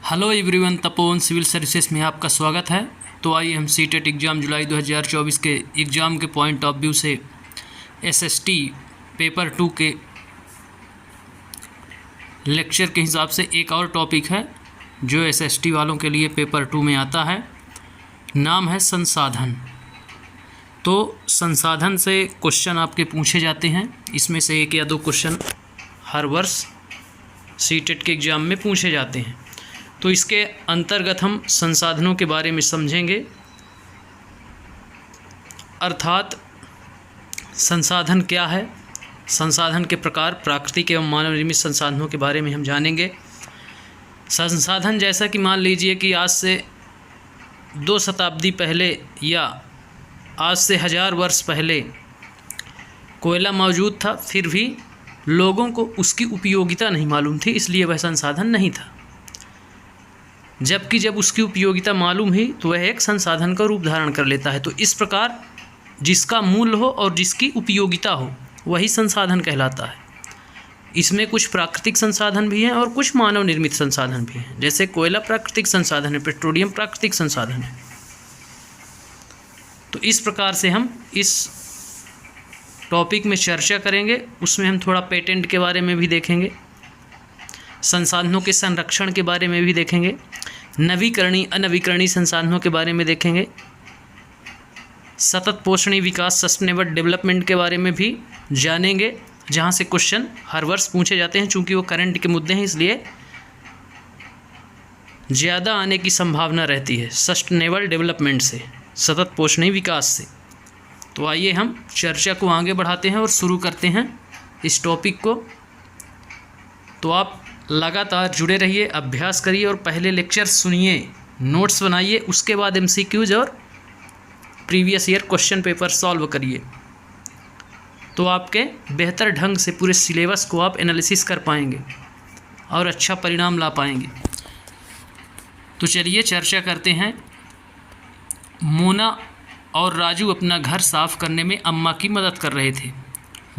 Hello everyone, Tapovan civil services में आपका स्वागत है। तो आइए हम सीटेट एग्ज़ाम जुलाई 2024 के एग्ज़ाम के पॉइंट ऑफ व्यू से एसएसटी पेपर 2 के लेक्चर के हिसाब से एक और टॉपिक है जो एसएसटी वालों के लिए पेपर 2 में आता है। नाम है संसाधन। तो संसाधन से क्वेश्चन आपके पूछे जाते हैं। इसमें से एक या दो क्वेश्चन हर वर्ष सीटेट के एग्ज़ाम में पूछे जाते हैं। तो इसके अंतर्गत हम संसाधनों के बारे में समझेंगे, अर्थात संसाधन क्या है, संसाधन के प्रकार, प्राकृतिक एवं मानव निर्मित संसाधनों के बारे में हम जानेंगे। संसाधन जैसा कि मान लीजिए कि आज से 2 शताब्दी पहले या आज से 1000 वर्ष पहले कोयला मौजूद था, फिर भी लोगों को उसकी उपयोगिता नहीं मालूम थी, इसलिए वह संसाधन नहीं था। जबकि जब उसकी उपयोगिता मालूम हुई तो वह एक संसाधन का रूप धारण कर लेता है। तो इस प्रकार जिसका मूल्य हो और जिसकी उपयोगिता हो वही संसाधन कहलाता है। इसमें कुछ प्राकृतिक संसाधन भी हैं और कुछ मानव निर्मित संसाधन भी हैं। जैसे कोयला प्राकृतिक संसाधन है, पेट्रोलियम प्राकृतिक संसाधन है। तो इस प्रकार से हम इस टॉपिक में चर्चा करेंगे। उसमें हम थोड़ा पेटेंट के बारे में भी देखेंगे, संसाधनों के संरक्षण के बारे में भी देखेंगे, नवीकरणीय अनवीकरणीय संसाधनों के बारे में देखेंगे, सतत पोषणीय विकास सस्टेनेबल डेवलपमेंट के बारे में भी जानेंगे, जहां से क्वेश्चन हर वर्ष पूछे जाते हैं। चूंकि वो करंट के मुद्दे हैं इसलिए ज़्यादा आने की संभावना रहती है सस्टेनेबल डेवलपमेंट से, सतत पोषणीय विकास से। तो आइए हम चर्चा को आगे बढ़ाते हैं और शुरू करते हैं इस टॉपिक को। तो आप लगातार जुड़े रहिए, अभ्यास करिए और पहले लेक्चर सुनिए, नोट्स बनाइए, उसके बाद एमसीक्यूज और previous year question paper solve करिए। तो आपके बेहतर ढंग से पूरे सिलेबस को आप एनालिसिस कर पाएंगे और अच्छा परिणाम ला पाएंगे। तो चलिए चर्चा करते हैं। मोना और राजू अपना घर साफ करने में अम्मा की मदद कर रहे थे।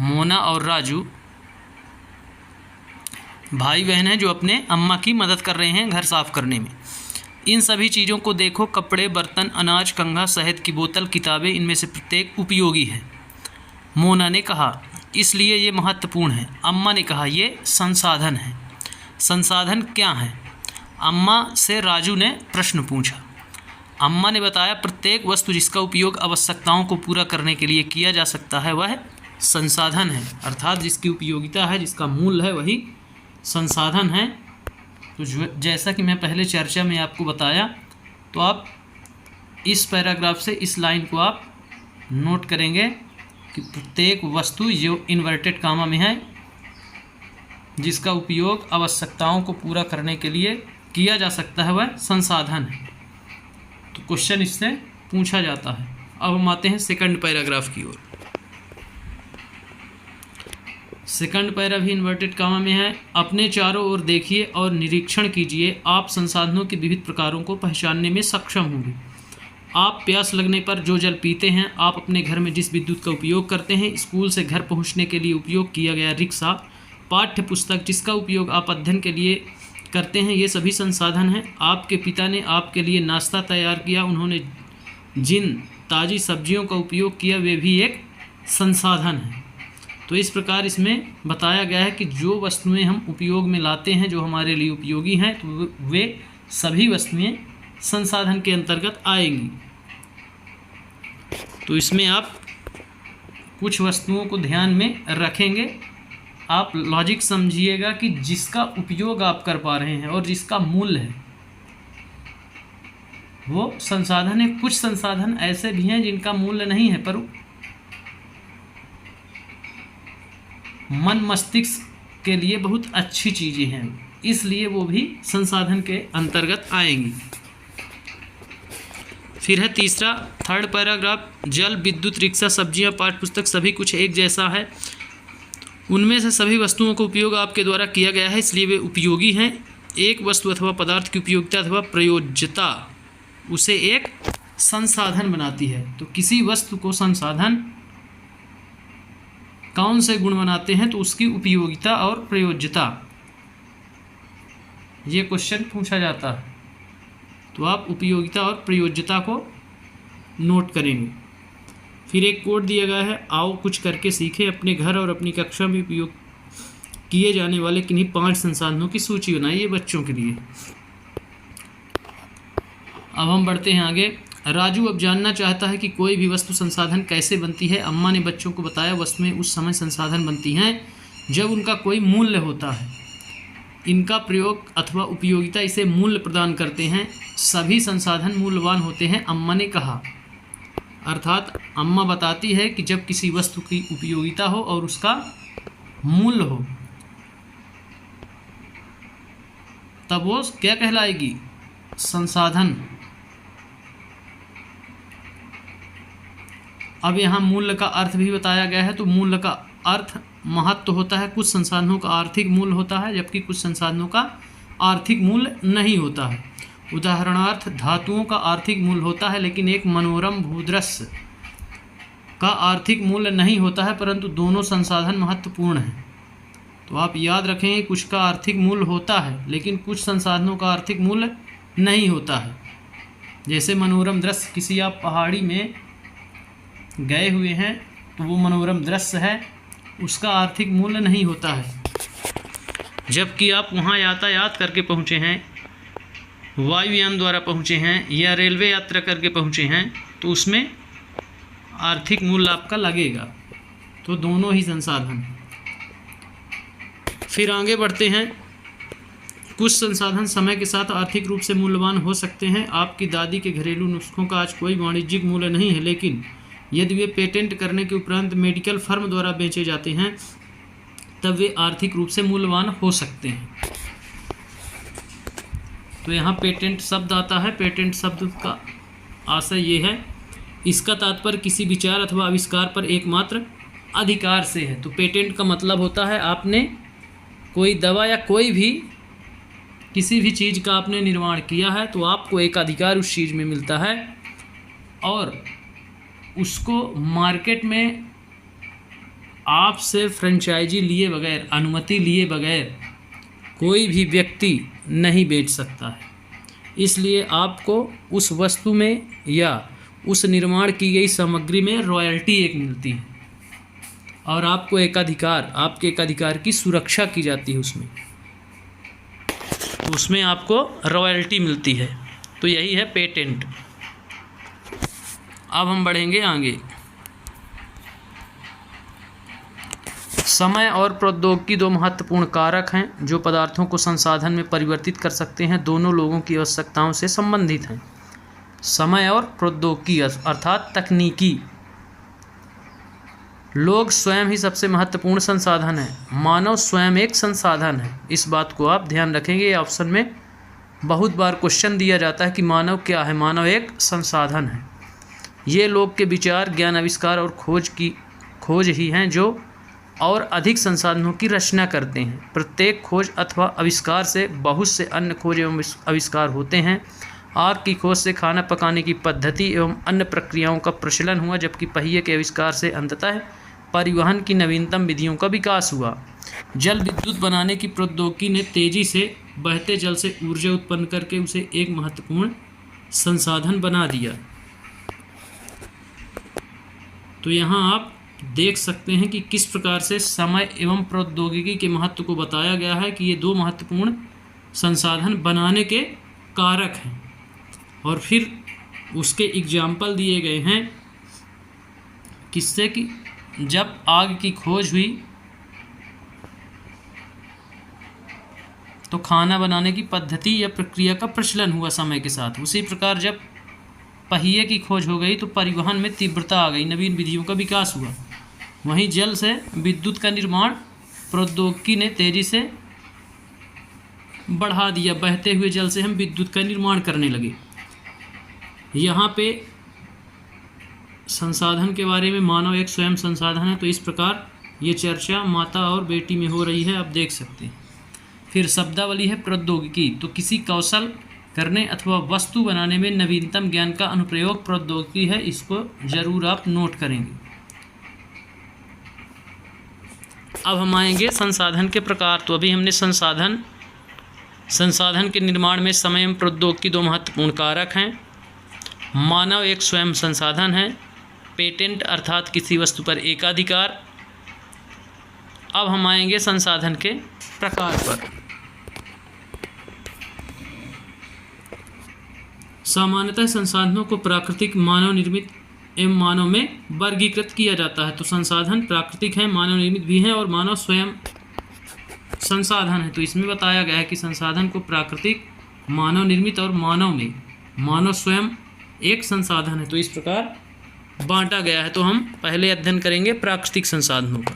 मोना और राजू भाई बहन हैं जो अपने अम्मा की मदद कर रहे हैं घर साफ़ करने में। इन सभी चीज़ों को देखो, कपड़े, बर्तन, अनाज, कंघा, शहद की बोतल, किताबें, इनमें से प्रत्येक उपयोगी है। मोना ने कहा इसलिए ये महत्वपूर्ण है। अम्मा ने कहा ये संसाधन है। संसाधन क्या है? अम्मा से राजू ने प्रश्न पूछा। अम्मा ने बताया प्रत्येक वस्तु जिसका उपयोग आवश्यकताओं को पूरा करने के लिए किया जा सकता है वह संसाधन है। अर्थात जिसकी उपयोगिता है, जिसका मूल्य है, वही संसाधन है। तो जैसा कि मैं पहले चर्चा में आपको बताया, तो आप इस पैराग्राफ से इस लाइन को आप नोट करेंगे कि प्रत्येक वस्तु जो इन्वर्टेड कामा में है, जिसका उपयोग आवश्यकताओं को पूरा करने के लिए किया जा सकता है वह संसाधन है। तो क्वेश्चन इससे पूछा जाता है। अब हम आते हैं सेकंड पैराग्राफ की ओर। सेकंड पैरा भी इन्वर्टेड कामा में है। अपने चारों ओर देखिए और निरीक्षण कीजिए, आप संसाधनों के विविध प्रकारों को पहचानने में सक्षम होंगे। आप प्यास लगने पर जो जल पीते हैं, आप अपने घर में जिस विद्युत का उपयोग करते हैं, स्कूल से घर पहुंचने के लिए उपयोग किया गया रिक्शा, पाठ्य पुस्तक जिसका उपयोग आप अध्ययन के लिए करते हैं, ये सभी संसाधन हैं। आपके पिता ने आपके लिए नाश्ता तैयार किया, उन्होंने जिन ताज़ी सब्जियों का उपयोग किया वे भी एक संसाधन है। तो इस प्रकार इसमें बताया गया है कि जो वस्तुएं हम उपयोग में लाते हैं, जो हमारे लिए उपयोगी हैं, तो वे सभी वस्तुएं संसाधन के अंतर्गत आएंगी। तो इसमें आप कुछ वस्तुओं को ध्यान में रखेंगे। आप लॉजिक समझिएगा कि जिसका उपयोग आप कर पा रहे हैं और जिसका मूल्य है वो संसाधन है। कुछ संसाधन ऐसे भी हैं जिनका मूल्य नहीं है, पर मन मस्तिष्क के लिए बहुत अच्छी चीज़ें हैं, इसलिए वो भी संसाधन के अंतर्गत आएंगी। फिर है तीसरा, थर्ड पैराग्राफ। जल, विद्युत, रिक्शा, सब्जियां, पाठ्य पुस्तक सभी कुछ एक जैसा है। उनमें से सभी वस्तुओं का उपयोग आपके द्वारा किया गया है, इसलिए वे उपयोगी हैं। एक वस्तु अथवा पदार्थ की उपयोगिता अथवा प्रयोज्यता उसे एक संसाधन बनाती है। तो किसी वस्तु को संसाधन कौन से गुण बनाते हैं? तो उसकी उपयोगिता और प्रयोज्यता। ये क्वेश्चन पूछा जाता है। तो आप उपयोगिता और प्रयोज्यता को नोट करेंगे। फिर एक कोड दिया गया है, आओ कुछ करके सीखें, अपने घर और अपनी कक्षा में उपयोग किए जाने वाले किन्हीं 5 संसाधनों की सूची बनाइए बच्चों के लिए। अब हम बढ़ते हैं आगे। राजू अब जानना चाहता है कि कोई भी वस्तु संसाधन कैसे बनती है। अम्मा ने बच्चों को बताया वस्तुएं उस समय संसाधन बनती हैं जब उनका कोई मूल्य होता है। इनका प्रयोग अथवा उपयोगिता इसे मूल्य प्रदान करते हैं। सभी संसाधन मूल्यवान होते हैं, अम्मा ने कहा। अर्थात अम्मा बताती है कि जब किसी वस्तु की उपयोगिता हो और उसका मूल्य हो तब वो क्या कहलाएगी? संसाधन। अब यहाँ मूल्य का अर्थ भी बताया गया है। तो मूल्य का अर्थ महत्व होता है। कुछ संसाधनों का आर्थिक मूल्य होता है जबकि कुछ संसाधनों का आर्थिक मूल्य नहीं होता है। उदाहरणार्थ धातुओं का आर्थिक मूल्य होता है लेकिन एक मनोरम भूदृश्य का आर्थिक मूल्य नहीं होता है, परंतु दोनों संसाधन महत्वपूर्ण हैं। तो आप याद रखें, कुछ का आर्थिक मूल्य होता है लेकिन कुछ संसाधनों का आर्थिक मूल्य नहीं होता है। जैसे मनोरम दृश्य, किसी आप पहाड़ी में गए हुए हैं तो वो मनोरम दृश्य है, उसका आर्थिक मूल्य नहीं होता है। जबकि आप वहाँ यातायात करके पहुँचे हैं, वायुयान द्वारा पहुँचे हैं या रेलवे यात्रा करके पहुँचे हैं, तो उसमें आर्थिक मूल्य आपका लगेगा। तो दोनों ही संसाधन। फिर आगे बढ़ते हैं। कुछ संसाधन समय के साथ आर्थिक रूप से मूल्यवान हो सकते हैं। आपकी दादी के घरेलू नुस्खों का आज कोई वाणिज्यिक मूल्य नहीं है, लेकिन यदि वे पेटेंट करने के उपरांत मेडिकल फर्म द्वारा बेचे जाते हैं तब वे आर्थिक रूप से मूल्यवान हो सकते हैं। तो यहाँ पेटेंट शब्द आता है। पेटेंट शब्द का आशय ये है, इसका तात्पर्य किसी विचार अथवा आविष्कार पर एकमात्र अधिकार से है। तो पेटेंट का मतलब होता है आपने कोई दवा या कोई भी किसी भी चीज़ का आपने निर्माण किया है तो आपको एक अधिकार उस चीज़ में मिलता है और उसको मार्केट में आपसे फ्रेंचाइजी लिए बगैर, अनुमति लिए बगैर कोई भी व्यक्ति नहीं बेच सकता है। इसलिए आपको उस वस्तु में या उस निर्माण की गई सामग्री में रॉयल्टी एक मिलती है और आपको एक अधिकार, आपके एक अधिकार की सुरक्षा की जाती है उसमें, तो उसमें आपको रॉयल्टी मिलती है। तो यही है पेटेंट। अब हम बढ़ेंगे आगे। समय और प्रौद्योगिकी 2 महत्वपूर्ण कारक हैं जो पदार्थों को संसाधन में परिवर्तित कर सकते हैं। दोनों लोगों की आवश्यकताओं से संबंधित हैं। समय और प्रौद्योगिकी अर्थात तकनीकी। लोग स्वयं ही सबसे महत्वपूर्ण संसाधन है। मानव स्वयं एक संसाधन है। इस बात को आप ध्यान रखेंगे। ऑप्शन में बहुत बार क्वेश्चन दिया जाता है कि मानव क्या है। मानव एक संसाधन है। ये लोग के विचार, ज्ञान, आविष्कार और खोज ही हैं जो और अधिक संसाधनों की रचना करते हैं। प्रत्येक खोज अथवा आविष्कार से बहुत से अन्य खोज एवं आविष्कार होते हैं। आग की खोज से खाना पकाने की पद्धति एवं अन्य प्रक्रियाओं का प्रचलन हुआ, जबकि पहिए के आविष्कार से अंततः परिवहन की नवीनतम विधियों का विकास हुआ। जल विद्युत बनाने की प्रौद्योगिकी ने तेजी से बहते जल से ऊर्जा उत्पन्न करके उसे एक महत्वपूर्ण संसाधन बना दिया। तो यहाँ आप देख सकते हैं कि किस प्रकार से समय एवं प्रौद्योगिकी के महत्व को बताया गया है कि ये 2 महत्वपूर्ण संसाधन बनाने के कारक हैं। और फिर उसके एग्जाम्पल दिए गए हैं किससे कि जब आग की खोज हुई तो खाना बनाने की पद्धति या प्रक्रिया का प्रचलन हुआ समय के साथ। उसी प्रकार जब पहिए की खोज हो गई तो परिवहन में तीव्रता आ गई, नवीन विधियों का विकास हुआ। वहीं जल से विद्युत का निर्माण प्रौद्योगिकी ने तेजी से बढ़ा दिया। बहते हुए जल से हम विद्युत का निर्माण करने लगे। यहाँ पे संसाधन के बारे में मानव एक स्वयं संसाधन है। तो इस प्रकार ये चर्चा माता और बेटी में हो रही है, आप देख सकते हैं। फिर शब्दावली है प्रौद्योगिकी। तो किसी कौशल करने अथवा वस्तु बनाने में नवीनतम ज्ञान का अनुप्रयोग प्रौद्योगिकी है। इसको जरूर आप नोट करेंगे। अब हम आएंगे संसाधन के प्रकार। तो अभी हमने संसाधन संसाधन के निर्माण में समय एवं प्रौद्योगिकी दो महत्वपूर्ण कारक हैं। मानव एक स्वयं संसाधन है। पेटेंट अर्थात किसी वस्तु पर एकाधिकार। अब हम आएंगे संसाधन के प्रकार पर। सामान्यतः संसाधनों को प्राकृतिक, मानव निर्मित एवं मानव में वर्गीकृत किया जाता है। तो संसाधन प्राकृतिक हैं, मानव निर्मित भी हैं और मानव स्वयं संसाधन है। तो इसमें बताया गया है कि संसाधन को प्राकृतिक, मानव निर्मित और मानव में मानव स्वयं एक संसाधन है। तो इस प्रकार बांटा गया है। तो हम पहले अध्ययन करेंगे प्राकृतिक संसाधनों का।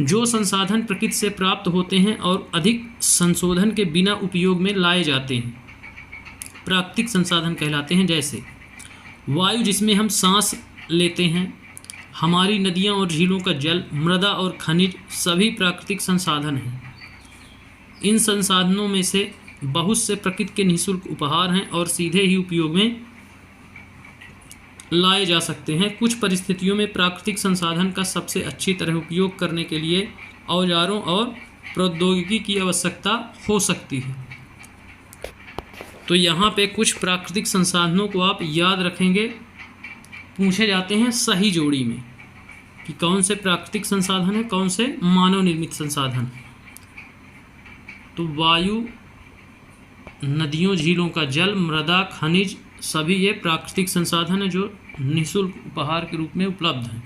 जो संसाधन प्रकृति से प्राप्त होते हैं और अधिक संशोधन के बिना उपयोग में लाए जाते हैं, प्राकृतिक संसाधन कहलाते हैं। जैसे वायु जिसमें हम सांस लेते हैं, हमारी नदियाँ और झीलों का जल, मृदा और खनिज सभी प्राकृतिक संसाधन हैं। इन संसाधनों में से बहुत से प्रकृति के निःशुल्क उपहार हैं और सीधे ही उपयोग में लाए जा सकते हैं। कुछ परिस्थितियों में प्राकृतिक संसाधन का सबसे अच्छी तरह उपयोग करने के लिए औजारों और प्रौद्योगिकी की आवश्यकता हो सकती है। तो यहाँ पे कुछ प्राकृतिक संसाधनों को आप याद रखेंगे, पूछे जाते हैं सही जोड़ी में कि कौन से प्राकृतिक संसाधन है, कौन से मानव निर्मित संसाधन। तो वायु, नदियों झीलों का जल, मृदा, खनिज सभी ये प्राकृतिक संसाधन है जो निःशुल्क उपहार के रूप में उपलब्ध हैं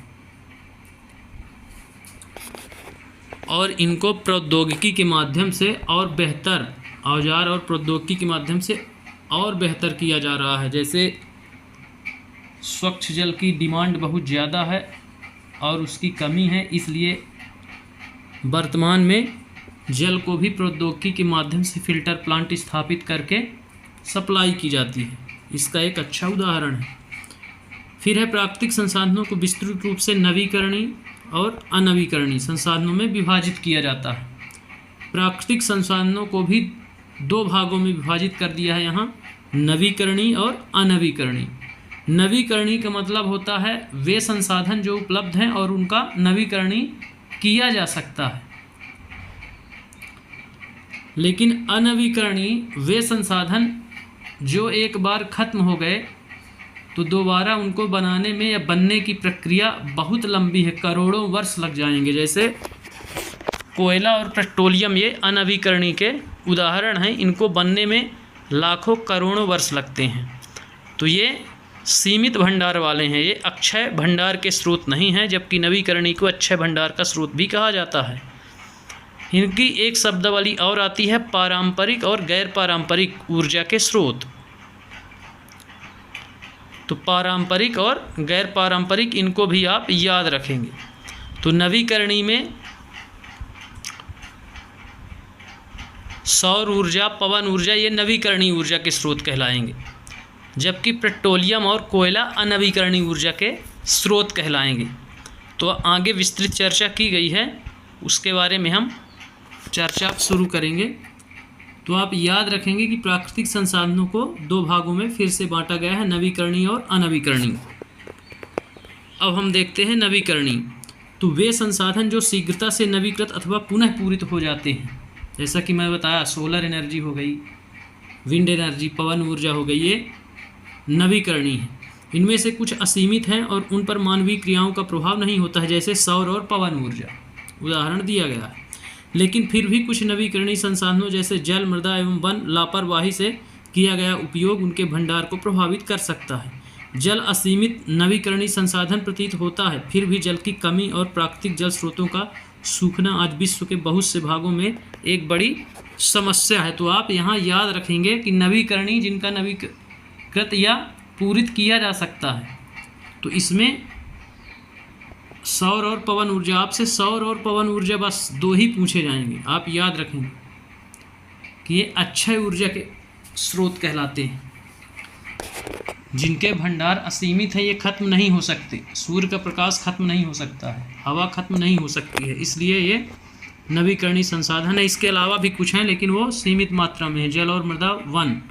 और इनको प्रौद्योगिकी के माध्यम से और बेहतर, औजार और प्रौद्योगिकी के माध्यम से और बेहतर किया जा रहा है। जैसे स्वच्छ जल की डिमांड बहुत ज़्यादा है और उसकी कमी है, इसलिए वर्तमान में जल को भी प्रौद्योगिकी के माध्यम से फिल्टर प्लांट स्थापित करके सप्लाई की जाती है। इसका एक अच्छा उदाहरण है। फिर है प्राकृतिक संसाधनों को विस्तृत रूप से नवीकरणीय और अनवीकरणीय संसाधनों में विभाजित किया जाता है। प्राकृतिक संसाधनों को भी दो भागों में विभाजित कर दिया है यहाँ, नवीकरणीय और अनवीकरणीय। नवीकरणीय का मतलब होता है वे संसाधन जो उपलब्ध हैं और उनका नवीकरणीय किया जा सकता है। लेकिन अनवीकरणीय वे संसाधन जो एक बार खत्म हो गए तो दोबारा उनको बनाने में या बनने की प्रक्रिया बहुत लंबी है, करोड़ों वर्ष लग जाएंगे। जैसे कोयला और पेट्रोलियम ये अनवीकरणीय के उदाहरण हैं, इनको बनने में लाखों करोड़ों वर्ष लगते हैं। तो ये सीमित भंडार वाले हैं, ये अक्षय भंडार के स्रोत नहीं हैं, जबकि नवीकरणीय को अक्षय भंडार का स्रोत भी कहा जाता है। इनकी एक शब्दावली और आती है, पारंपरिक और गैर पारंपरिक ऊर्जा के स्रोत। तो पारंपरिक और गैर पारंपरिक इनको भी आप याद रखेंगे। तो नवीकरणीय में सौर ऊर्जा, पवन ऊर्जा ये नवीकरणीय ऊर्जा के स्रोत कहलाएंगे, जबकि पेट्रोलियम और कोयला अनवीकरणीय ऊर्जा के स्रोत कहलाएंगे। तो आगे विस्तृत चर्चा की गई है, उसके बारे में हम चर्चा शुरू करेंगे। तो आप याद रखेंगे कि प्राकृतिक संसाधनों को दो भागों में फिर से बांटा गया है, नवीकरणीय और अनवीकरणीय। अब हम देखते हैं नवीकरणीय। तो वे संसाधन जो शीघ्रता से नवीकृत अथवा पुनः पूरित हो जाते हैं, जैसा कि मैं बताया सोलर एनर्जी हो गई, विंड एनर्जी, पवन ऊर्जा हो गई, ये नवीकरणीय है। इनमें से कुछ असीमित हैं और उन पर मानवीय क्रियाओं का प्रभाव नहीं होता है, जैसे सौर और पवन ऊर्जा उदाहरण दिया गया है। लेकिन फिर भी कुछ नवीकरणीय संसाधनों जैसे जल, मृदा एवं वन लापरवाही से किया गया उपयोग उनके भंडार को प्रभावित कर सकता है। जल असीमित नवीकरणीय संसाधन प्रतीत होता है, फिर भी जल की कमी और प्राकृतिक जल स्रोतों का सूखना आज विश्व के बहुत से भागों में एक बड़ी समस्या है। तो आप यहाँ याद रखेंगे कि नवीकरणीय जिनका नवीकृत या पूरित किया जा सकता है, तो इसमें सौर और पवन ऊर्जा, आपसे सौर और पवन ऊर्जा बस दो ही पूछे जाएंगे। आप याद रखेंगे कि ये अक्षय ऊर्जा के स्रोत कहलाते हैं, जिनके भंडार असीमित है, ये खत्म नहीं हो सकते। सूर्य का प्रकाश खत्म नहीं हो सकता है, हवा खत्म नहीं हो सकती है, इसलिए ये नवीकरणीय संसाधन है। इसके अलावा भी कुछ हैं लेकिन वो सीमित मात्रा में है, जल और मृदा, वन।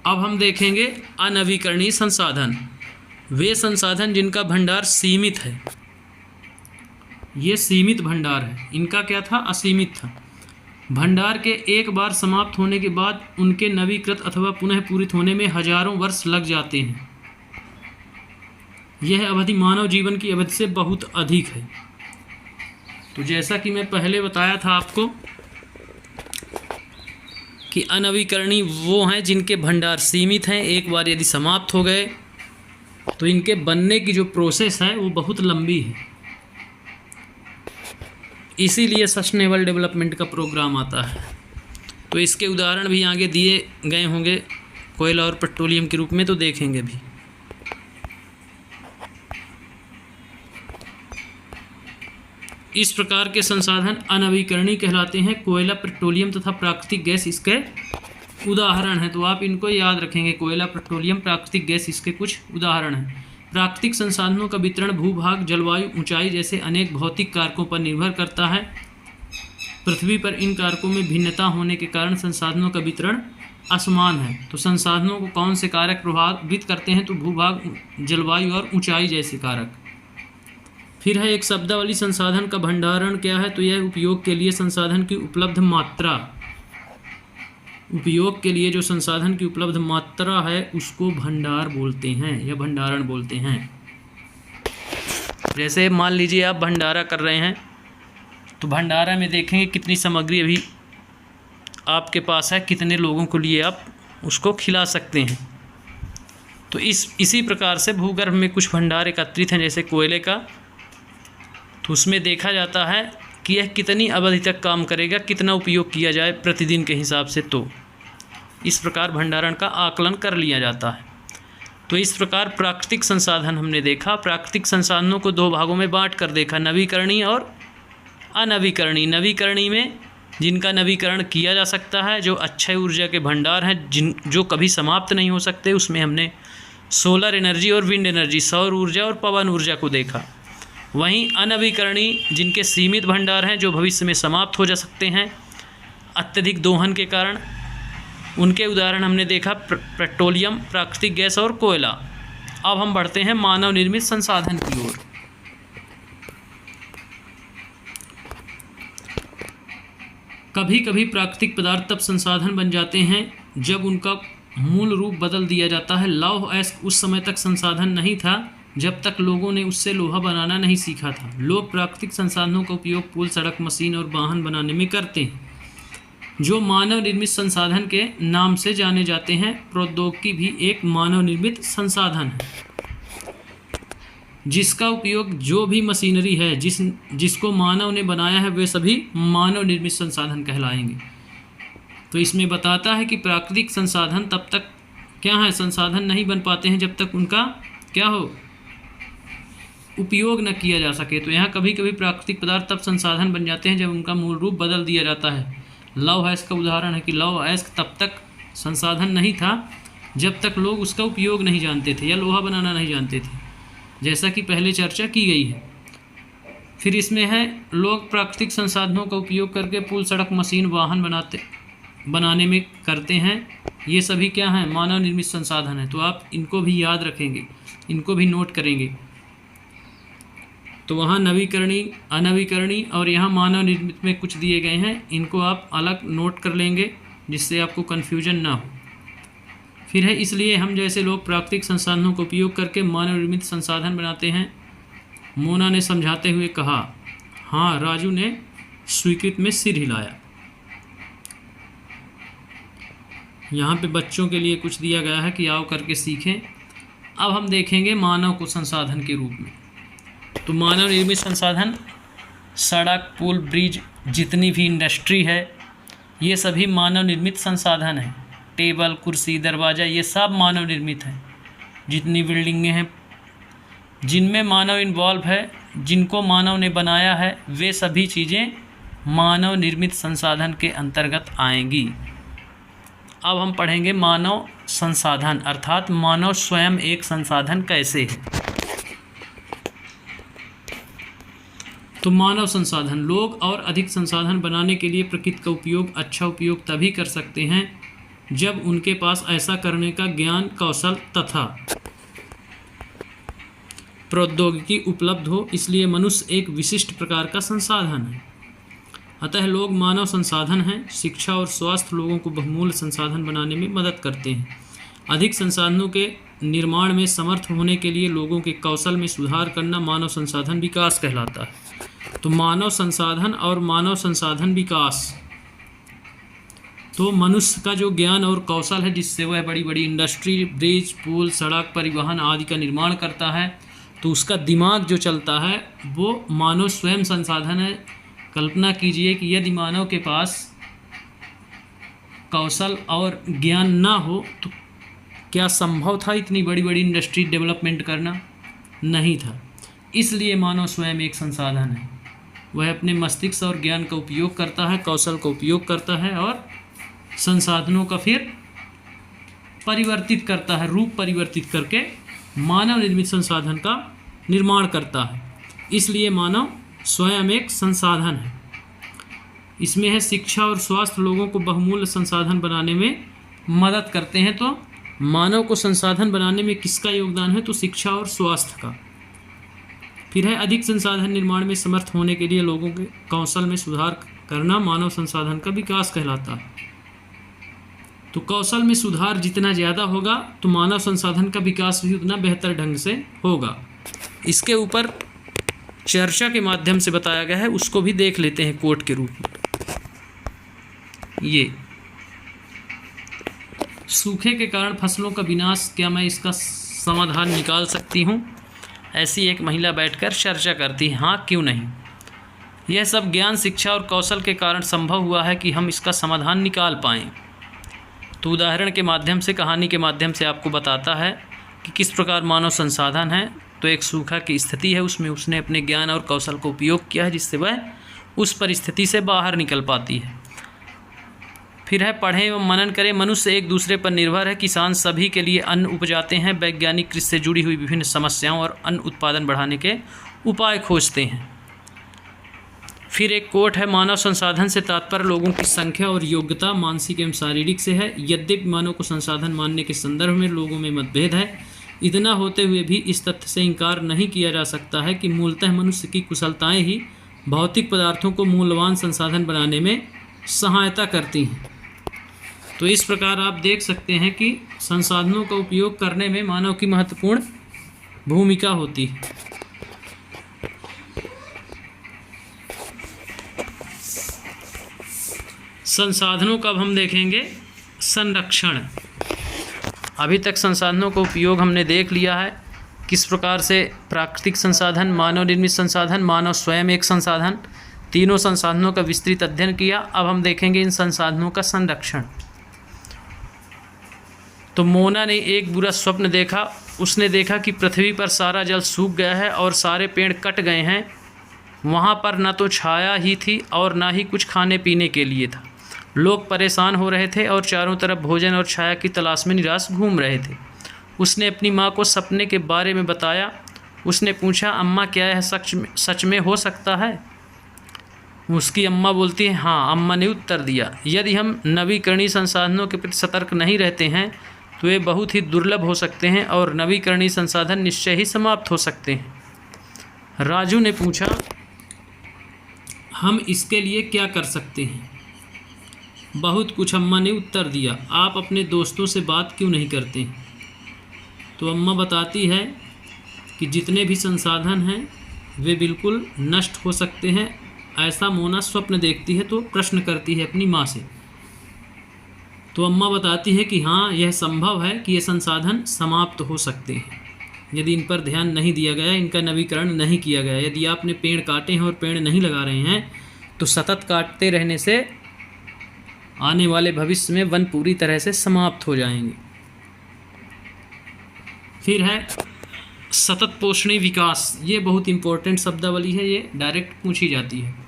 अब हम देखेंगे अनवीकरणीय संसाधन। वे संसाधन जिनका भंडार सीमित है ये सीमित भंडार है, इनका क्या था, असीमित था। भंडार के एक बार समाप्त होने के बाद उनके नवीकृत अथवा पुनः पूरित होने में हजारों वर्ष लग जाते हैं। यह अवधि मानव जीवन की अवधि से बहुत अधिक है। तो जैसा कि मैं पहले बताया था आपको कि अनवीकरणीय वो हैं जिनके भंडार सीमित हैं, एक बार यदि समाप्त हो गए तो इनके बनने की जो प्रोसेस है वो बहुत लंबी है। इसीलिए सस्टेनेबल डेवलपमेंट का प्रोग्राम आता है। तो इसके उदाहरण भी आगे दिए गए होंगे कोयला और पेट्रोलियम के रूप में, तो देखेंगे भी। इस प्रकार के संसाधन अनवीकरणीय कहलाते हैं। कोयला, पेट्रोलियम तथा प्राकृतिक गैस इसके उदाहरण हैं। तो आप इनको याद रखेंगे, कोयला, पेट्रोलियम, प्राकृतिक गैस इसके कुछ उदाहरण हैं। प्राकृतिक संसाधनों का वितरण भूभाग, जलवायु, ऊंचाई जैसे अनेक भौतिक कारकों पर निर्भर करता है। पृथ्वी पर इन कारकों में भिन्नता होने के कारण संसाधनों का वितरण असमान है। तो संसाधनों को कौन से कारक प्रभावित करते हैं, तो भूभाग, जलवायु और ऊंचाई जैसे कारक। फिर है एक शब्दावली, संसाधन का भंडारण क्या है, तो यह उपयोग के लिए संसाधन की उपलब्ध मात्रा, उपयोग के लिए जो संसाधन की उपलब्ध मात्रा है उसको भंडार बोलते हैं या भंडारण बोलते हैं। जैसे मान लीजिए आप भंडारा कर रहे हैं, तो भंडारा में देखेंगे कितनी सामग्री अभी आपके पास है, कितने लोगों के लिए आप उसको खिला सकते हैं। तो इसी प्रकार से भूगर्भ में कुछ भंडार एकत्रित हैं, जैसे कोयले का, तो उसमें देखा जाता है कि यह कितनी अवधि तक काम करेगा, कितना उपयोग किया जाए प्रतिदिन के हिसाब से। तो इस प्रकार भंडारण का आकलन कर लिया जाता है। तो इस प्रकार प्राकृतिक संसाधन हमने देखा। प्राकृतिक संसाधनों को दो भागों में बांट कर देखा, नवीकरणीय और अनवीकरणीय। नवीकरणीय में जिनका नवीकरण किया जा सकता है, जो अक्षय ऊर्जा के भंडार हैं, जो कभी समाप्त नहीं हो सकते, उसमें हमने सोलर एनर्जी और विंड एनर्जी, सौर ऊर्जा और पवन ऊर्जा को देखा। वहीं अनवीकरणीय जिनके सीमित भंडार हैं, जो भविष्य में समाप्त हो जा सकते हैं अत्यधिक दोहन के कारण, उनके उदाहरण हमने देखा पेट्रोलियम, प्राकृतिक गैस और कोयला। अब हम बढ़ते हैं मानव निर्मित संसाधन की ओर। कभी कभी प्राकृतिक पदार्थ तब संसाधन बन जाते हैं जब उनका मूल रूप बदल दिया जाता है। लौह अयस्क उस समय तक संसाधन नहीं था जब तक लोगों ने उससे लोहा बनाना नहीं सीखा था। लोग प्राकृतिक संसाधनों का उपयोग पुल, सड़क, मशीन और वाहन बनाने में करते हैं, जो मानव निर्मित संसाधन के नाम से जाने जाते हैं। प्रौद्योगिकी भी एक मानव निर्मित संसाधन है, जिसका उपयोग जो भी मशीनरी है जिसको मानव ने बनाया है, वे सभी मानव निर्मित संसाधन कहलाएंगे। तो इसमें बताता है कि प्राकृतिक संसाधन तब तक क्या है, संसाधन नहीं बन पाते हैं जब तक उनका क्या हो, उपयोग न किया जा सके। तो यहाँ कभी कभी प्राकृतिक पदार्थ तब संसाधन बन जाते हैं जब उनका मूल रूप बदल दिया जाता है। लौह अयस्क का उदाहरण है कि लौह अयस्क तब तक संसाधन नहीं था जब तक लोग उसका उपयोग नहीं जानते थे या लोहा बनाना नहीं जानते थे, जैसा कि पहले चर्चा की गई है। फिर इसमें है लोग प्राकृतिक संसाधनों का उपयोग करके पुल, सड़क, मशीन, वाहन बनाने में करते हैं। ये सभी क्या हैं, मानव निर्मित संसाधन है। तो आप इनको भी याद रखेंगे, इनको भी नोट करेंगे। तो वहाँ नवीकरणीय, अनवीकरणीय और यहाँ मानव निर्मित में कुछ दिए गए हैं, इनको आप अलग नोट कर लेंगे जिससे आपको कन्फ्यूजन ना हो। फिर है इसलिए हम जैसे लोग प्राकृतिक संसाधनों का उपयोग करके मानव निर्मित संसाधन बनाते हैं। मोना ने समझाते हुए कहा। हाँ, राजू ने स्वीकृत में सिर हिलाया। यहाँ पे बच्चों के लिए कुछ दिया गया है कि आओ करके सीखें। अब हम देखेंगे मानव को संसाधन के रूप में। तो मानव निर्मित संसाधन, सड़क, पुल, ब्रिज, जितनी भी इंडस्ट्री है, ये सभी मानव निर्मित संसाधन हैं। टेबल, कुर्सी, दरवाज़ा, ये सब मानव निर्मित हैं। जितनी बिल्डिंगें हैं जिनमें मानव इन्वॉल्व है, जिनको मानव ने बनाया है, वे सभी चीज़ें मानव निर्मित संसाधन के अंतर्गत आएंगी। अब हम पढ़ेंगे मानव संसाधन, अर्थात मानव स्वयं एक संसाधन कैसे है। तो मानव संसाधन, लोग और अधिक संसाधन बनाने के लिए प्रकृति का उपयोग, अच्छा उपयोग तभी कर सकते हैं जब उनके पास ऐसा करने का ज्ञान, कौशल तथा प्रौद्योगिकी उपलब्ध हो, इसलिए मनुष्य एक विशिष्ट प्रकार का संसाधन है। अतः लोग मानव संसाधन हैं। शिक्षा और स्वास्थ्य लोगों को बहुमूल्य संसाधन बनाने में मदद करते हैं। अधिक संसाधनों के निर्माण में समर्थ होने के लिए लोगों के कौशल में सुधार करना मानव संसाधन विकास कहलाता है। तो मानव संसाधन और मानव संसाधन विकास, तो मनुष्य का जो ज्ञान और कौशल है जिससे वह बड़ी बड़ी इंडस्ट्री, ब्रिज, पुल, सड़क, परिवहन आदि का निर्माण करता है, तो उसका दिमाग जो चलता है वो मानव स्वयं संसाधन है। कल्पना कीजिए कि यदि मानव के पास कौशल और ज्ञान ना हो तो क्या संभव था इतनी बड़ी बड़ी इंडस्ट्री डेवलपमेंट करना? नहीं था। इसलिए मानव स्वयं एक संसाधन है। वह अपने मस्तिष्क और ज्ञान का उपयोग करता है, कौशल का उपयोग करता है और संसाधनों का फिर परिवर्तित करता है, रूप परिवर्तित करके मानव निर्मित संसाधन का निर्माण करता है। इसलिए मानव स्वयं एक संसाधन है। इसमें है शिक्षा और स्वास्थ्य लोगों को बहुमूल्य संसाधन बनाने में मदद करते हैं। तो मानव को संसाधन बनाने में किसका योगदान है? तो शिक्षा और स्वास्थ्य का। फिर है अधिक संसाधन निर्माण में समर्थ होने के लिए लोगों के कौशल में सुधार करना मानव संसाधन का विकास कहलाता है। तो कौशल में सुधार जितना ज़्यादा होगा तो मानव संसाधन का विकास भी उतना बेहतर ढंग से होगा। इसके ऊपर चर्चा के माध्यम से बताया गया है, उसको भी देख लेते हैं कोट के रूप में। ये सूखे के कारण फसलों का विनाश, क्या मैं इसका समाधान निकाल सकती हूँ? ऐसी एक महिला बैठकर चर्चा करती है। हाँ, क्यों नहीं। यह सब ज्ञान, शिक्षा और कौशल के कारण संभव हुआ है कि हम इसका समाधान निकाल पाएँ। तो उदाहरण के माध्यम से, कहानी के माध्यम से आपको बताता है कि किस प्रकार मानव संसाधन है। तो एक सूखा की स्थिति है, उसमें उसने अपने ज्ञान और कौशल का उपयोग किया है जिससे वह उस परिस्थिति से बाहर निकल पाती है। फिर है पढ़ें एवं मनन करें। मनुष्य एक दूसरे पर निर्भर है। किसान सभी के लिए अन्न उपजाते हैं। वैज्ञानिक कृषि से जुड़ी हुई विभिन्न समस्याओं और अन्न उत्पादन बढ़ाने के उपाय खोजते हैं। फिर एक कोट है, मानव संसाधन से तात्पर्य लोगों की संख्या और योग्यता मानसिक एवं शारीरिक से है। यद्यपि मानव को संसाधन मानने के संदर्भ में लोगों में मतभेद है, इतना होते हुए भी इस तथ्य से इनकार नहीं किया जा सकता है कि मूलतः मनुष्य की कुशलताएं ही भौतिक पदार्थों को मूल्यवान संसाधन बनाने में सहायता करती हैं। तो इस प्रकार आप देख सकते हैं कि संसाधनों का उपयोग करने में मानव की महत्वपूर्ण भूमिका होती है। संसाधनों का अब हम देखेंगे संरक्षण। अभी तक संसाधनों का उपयोग हमने देख लिया है, किस प्रकार से प्राकृतिक संसाधन, मानव निर्मित संसाधन, मानव स्वयं एक संसाधन, तीनों संसाधनों का विस्तृत अध्ययन किया। अब हम देखेंगे इन संसाधनों का संरक्षण। तो मोना ने एक बुरा स्वप्न देखा। उसने देखा कि पृथ्वी पर सारा जल सूख गया है और सारे पेड़ कट गए हैं। वहाँ पर न तो छाया ही थी और ना ही कुछ खाने पीने के लिए था। लोग परेशान हो रहे थे और चारों तरफ भोजन और छाया की तलाश में निराश घूम रहे थे। उसने अपनी माँ को सपने के बारे में बताया। उसने पूछा, अम्मा क्या यह सच में हो सकता है? उसकी अम्मा बोलती है, हाँ। अम्मा ने उत्तर दिया, यदि हम नवीकरणीय संसाधनों के प्रति सतर्क नहीं रहते हैं तो वे बहुत ही दुर्लभ हो सकते हैं और नवीकरणीय संसाधन निश्चय ही समाप्त हो सकते हैं। राजू ने पूछा, हम इसके लिए क्या कर सकते हैं? बहुत कुछ, अम्मा ने उत्तर दिया। आप अपने दोस्तों से बात क्यों नहीं करते हैं? तो अम्मा बताती है कि जितने भी संसाधन हैं वे बिल्कुल नष्ट हो सकते हैं। ऐसा मोना स्वप्न देखती है तो प्रश्न करती है अपनी माँ से। तो अम्मा बताती है कि हाँ, यह संभव है कि ये संसाधन समाप्त हो सकते हैं यदि इन पर ध्यान नहीं दिया गया, इनका नवीकरण नहीं किया गया। यदि आपने पेड़ काटे हैं और पेड़ नहीं लगा रहे हैं तो सतत काटते रहने से आने वाले भविष्य में वन पूरी तरह से समाप्त हो जाएंगे। फिर है सतत पोषणीय विकास। ये बहुत इंपॉर्टेंट शब्दावली है, ये डायरेक्ट पूछी जाती है।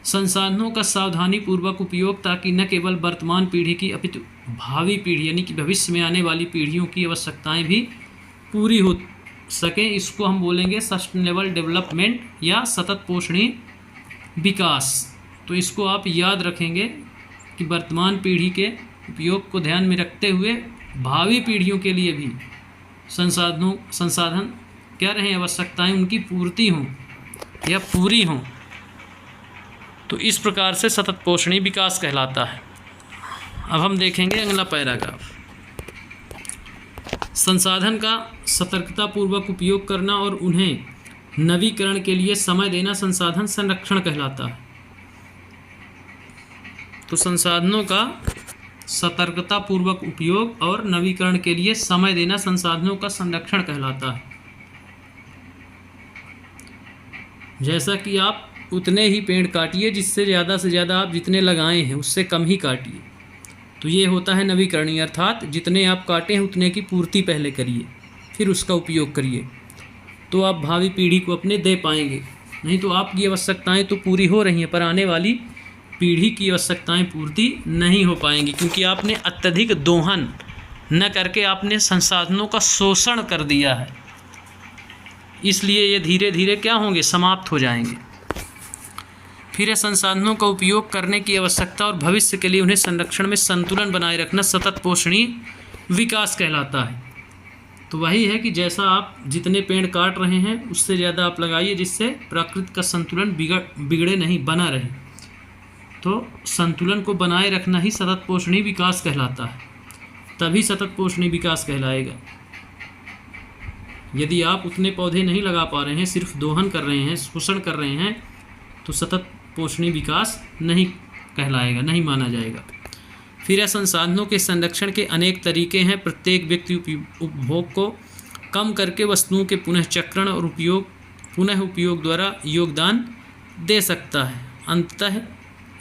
संसाधनों का सावधानीपूर्वक उपयोग ताकि न केवल वर्तमान पीढ़ी की अपितु भावी पीढ़ी यानी कि भविष्य में आने वाली पीढ़ियों की आवश्यकताएं भी पूरी हो सकें। इसको हम बोलेंगे सस्टेनेबल डेवलपमेंट या सतत पोषणीय विकास। तो इसको आप याद रखेंगे कि वर्तमान पीढ़ी के उपयोग को ध्यान में रखते हुए भावी पीढ़ियों के लिए भी संसाधन क्या रहें, आवश्यकताएं उनकी पूर्ति हों या पूरी हों। तो इस प्रकार से सतत पोषणी विकास कहलाता है। अब हम देखेंगे अगला पैराग्राफ। संसाधन का सतर्कतापूर्वक उपयोग करना और उन्हें नवीकरण के लिए समय देना संसाधन संरक्षण कहलाता है। तो संसाधनों का सतर्कतापूर्वक उपयोग और नवीकरण के लिए समय देना संसाधनों का संरक्षण कहलाता है। जैसा कि आप उतने ही पेड़ काटिए जिससे ज़्यादा से ज़्यादा आप जितने लगाए हैं उससे कम ही काटिए। तो ये होता है नवीकरणीय, अर्थात जितने आप काटे हैं उतने की पूर्ति पहले करिए, फिर उसका उपयोग करिए, तो आप भावी पीढ़ी को अपने दे पाएंगे। नहीं तो आपकी आवश्यकताएं तो पूरी हो रही हैं पर आने वाली पीढ़ी की आवश्यकताएं पूर्ति नहीं हो पाएंगी, क्योंकि आपने अत्यधिक दोहन न करके आपने संसाधनों का शोषण कर दिया है। इसलिए ये धीरे धीरे क्या होंगे, समाप्त हो जाएंगे। फिर है संसाधनों का उपयोग करने की आवश्यकता और भविष्य के लिए उन्हें संरक्षण में संतुलन बनाए रखना सतत पोषणी विकास कहलाता है। तो वही है कि जैसा आप जितने पेड़ काट रहे हैं उससे ज़्यादा आप लगाइए, जिससे प्रकृति का संतुलन बिगड़े नहीं, बना रहे। तो संतुलन को बनाए रखना ही सतत पोषणी विकास कहलाता है, तभी सतत पोषणी विकास कहलाएगा। यदि आप उतने पौधे नहीं लगा पा रहे हैं, सिर्फ दोहन कर रहे हैं, शोषण कर रहे हैं, तो सतत पोषणी विकास नहीं कहलाएगा, नहीं माना जाएगा। फिर है संसाधनों के संरक्षण के अनेक तरीके हैं। प्रत्येक व्यक्ति उपभोग को कम करके वस्तुओं के पुनःचक्रण और पुनः उपयोग द्वारा योगदान दे सकता है। अंततः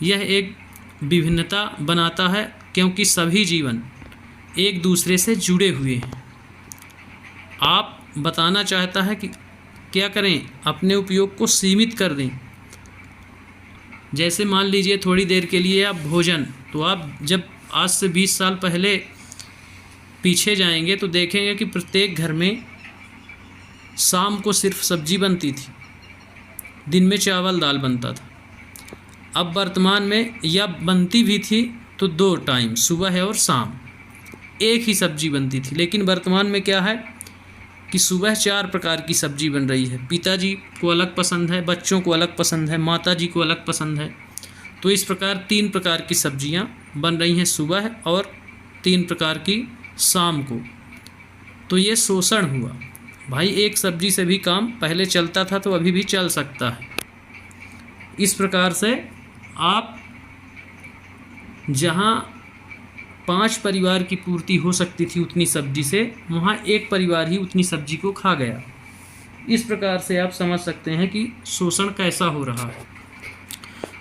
यह एक विभिन्नता बनाता है, क्योंकि सभी जीवन एक दूसरे से जुड़े हुए हैं। आप बताना चाहता है कि क्या करें, अपने उपयोग को सीमित कर दें। जैसे मान लीजिए थोड़ी देर के लिए आप भोजन, तो आप जब आज से 20 साल पहले पीछे जाएंगे तो देखेंगे कि प्रत्येक घर में शाम को सिर्फ सब्जी बनती थी, दिन में चावल दाल बनता था। अब वर्तमान में या बनती भी थी तो 2 टाइम, सुबह है और शाम, एक ही सब्जी बनती थी। लेकिन वर्तमान में क्या है कि सुबह 4 प्रकार की सब्जी बन रही है। पिताजी को अलग पसंद है, बच्चों को अलग पसंद है, माताजी को अलग पसंद है। तो इस प्रकार 3 प्रकार की सब्जियां बन रही हैं सुबह और 3 प्रकार की शाम को। तो ये शोषण हुआ। भाई एक सब्जी से भी काम पहले चलता था तो अभी भी चल सकता है। इस प्रकार से आप जहाँ 5 परिवार की पूर्ति हो सकती थी उतनी सब्जी से, वहाँ 1 परिवार ही उतनी सब्जी को खा गया। इस प्रकार से आप समझ सकते हैं कि शोषण कैसा हो रहा है।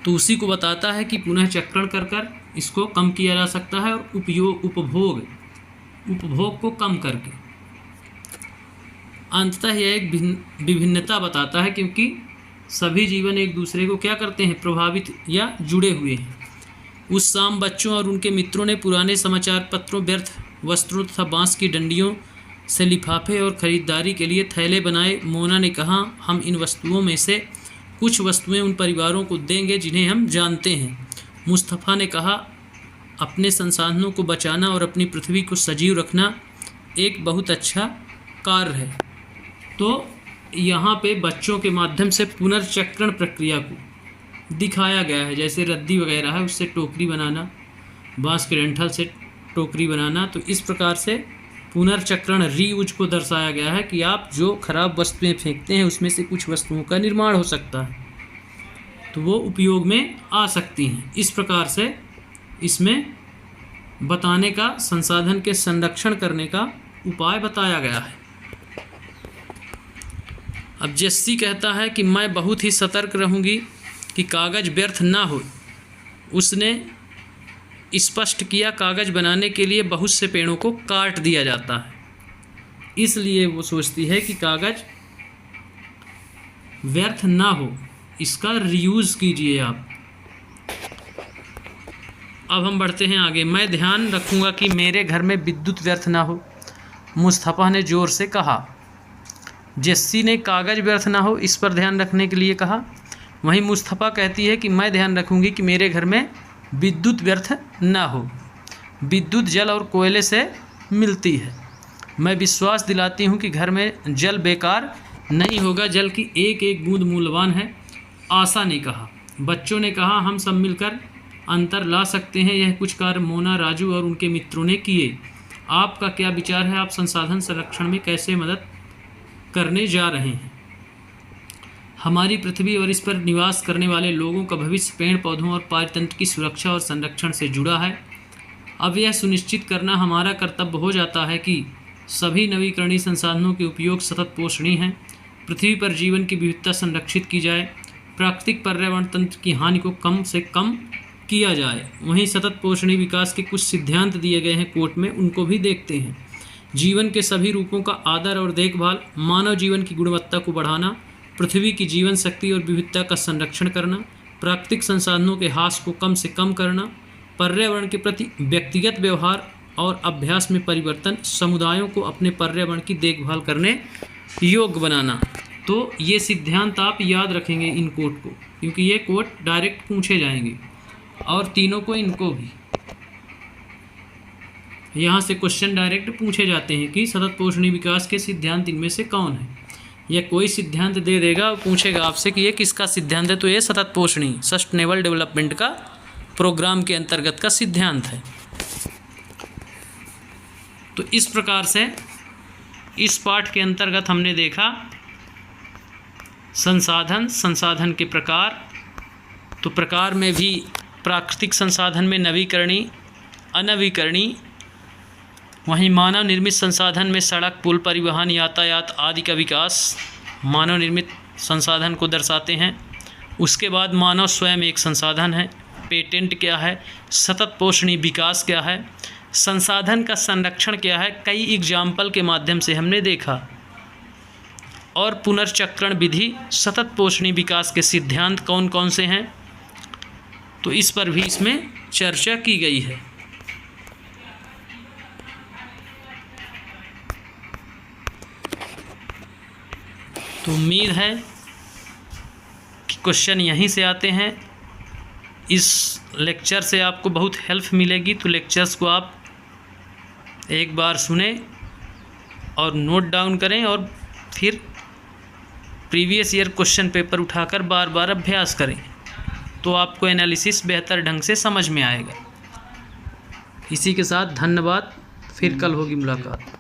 तो उसी को बताता है कि पुनः चक्रण कर कर इसको कम किया जा सकता है और उपभोग को कम करके। अंततः यह एक विभिन्नता बताता है, क्योंकि सभी जीवन एक दूसरे को क्या करते हैं, प्रभावित या जुड़े हुए हैं। उस शाम बच्चों और उनके मित्रों ने पुराने समाचार पत्रों, व्यर्थ वस्त्रों तथा बांस की डंडियों से लिफाफे और ख़रीदारी के लिए थैले बनाए। मोना ने कहा, हम इन वस्तुओं में से कुछ वस्तुएं उन परिवारों को देंगे जिन्हें हम जानते हैं। मुस्तफ़ा ने कहा, अपने संसाधनों को बचाना और अपनी पृथ्वी को सजीव रखना एक बहुत अच्छा कार्य है। तो यहाँ पे बच्चों के माध्यम से पुनर्चक्रण प्रक्रिया को दिखाया गया है। जैसे रद्दी वगैरह है उससे टोकरी बनाना, बांस के डंठल से टोकरी बनाना। तो इस प्रकार से पुनर्चक्रण, रीयूज को दर्शाया गया है कि आप जो खराब वस्तुएं फेंकते हैं उसमें से कुछ वस्तुओं का निर्माण हो सकता है, तो वो उपयोग में आ सकती हैं। इस प्रकार से इसमें बताने का, संसाधन के संरक्षण करने का उपाय बताया गया है। अब जेस्सी कहता है कि मैं बहुत ही सतर्क रहूँगी कि कागज़ व्यर्थ ना हो। उसने स्पष्ट किया, कागज़ बनाने के लिए बहुत से पेड़ों को काट दिया जाता है, इसलिए वो सोचती है कि कागज़ व्यर्थ ना हो, इसका रीयूज़ कीजिए आप। अब हम बढ़ते हैं आगे। मैं ध्यान रखूँगा कि मेरे घर में विद्युत व्यर्थ ना हो, मुस्तफ़ा ने ज़ोर से कहा। जेस्सी ने कागज़ व्यर्थ ना हो इस पर ध्यान रखने के लिए कहा। वहीं मुस्तफ़ा कहती है कि मैं ध्यान रखूँगी कि मेरे घर में विद्युत व्यर्थ ना हो। विद्युत जल और कोयले से मिलती है। मैं विश्वास दिलाती हूँ कि घर में जल बेकार नहीं होगा, जल की एक एक बूंद मूल्यवान है। आशा ने कहा। बच्चों ने कहा, हम सब मिलकर अंतर ला सकते हैं। यह कुछ कार्य मोना, राजू और उनके मित्रों ने किए। आपका क्या विचार है? आप संसाधन संरक्षण में कैसे मदद करने जा रहे हैं? हमारी पृथ्वी और इस पर निवास करने वाले लोगों का भविष्य पेड़ पौधों और पारितंत्र की सुरक्षा और संरक्षण से जुड़ा है। अब यह सुनिश्चित करना हमारा कर्तव्य हो जाता है कि सभी नवीकरणीय संसाधनों के उपयोग सतत पोषणीय हैं। पृथ्वी पर जीवन की विविधता संरक्षित की जाए, प्राकृतिक पर्यावरण तंत्र की हानि को कम से कम किया जाए। वहीं सतत पोषणीय विकास के कुछ सिद्धांत दिए गए हैं कोर्ट में, उनको भी देखते हैं। जीवन के सभी रूपों का आदर और देखभाल, मानव जीवन की गुणवत्ता को बढ़ाना, पृथ्वी की जीवन शक्ति और विविधता का संरक्षण करना, प्राकृतिक संसाधनों के ह्रास को कम से कम करना, पर्यावरण के प्रति व्यक्तिगत व्यवहार और अभ्यास में परिवर्तन, समुदायों को अपने पर्यावरण की देखभाल करने योग्य बनाना। तो ये सिद्धांत आप याद रखेंगे इन कोट को, क्योंकि ये कोट डायरेक्ट पूछे जाएंगे और तीनों को, इनको भी यहाँ से क्वेश्चन डायरेक्ट पूछे जाते हैं कि सतत पोषणीय विकास के सिद्धांत इनमें से कौन है। यह कोई सिद्धांत दे देगा और पूछेगा आपसे कि ये किसका सिद्धांत है, तो ये सतत पोषणीय सस्टेनेबल डेवलपमेंट का प्रोग्राम के अंतर्गत का सिद्धांत है। तो इस प्रकार से इस पाठ के अंतर्गत हमने देखा संसाधन के प्रकार। तो प्रकार में भी प्राकृतिक संसाधन में नवीकरणीय, अनवीकरणीय, वहीं मानव निर्मित संसाधन में सड़क, पुल, परिवहन, यातायात आदि का विकास मानव निर्मित संसाधन को दर्शाते हैं। उसके बाद मानव स्वयं एक संसाधन है। पेटेंट क्या है, सतत पोषणीय विकास क्या है, संसाधन का संरक्षण क्या है, कई एग्जाम्पल के माध्यम से हमने देखा। और पुनर्चक्रण विधि, सतत पोषणीय विकास के सिद्धांत कौन कौन से हैं, तो इस पर भी इसमें चर्चा की गई है। तो उम्मीद है कि क्वेश्चन यहीं से आते हैं। इस लेक्चर से आपको बहुत हेल्प मिलेगी, तो लेक्चर्स को आप एक बार सुने और नोट डाउन करें और फिर प्रीवियस ईयर क्वेश्चन पेपर उठाकर बार बार अभ्यास करें, तो आपको एनालिसिस बेहतर ढंग से समझ में आएगा। इसी के साथ धन्यवाद, फिर कल होगी मुलाकात।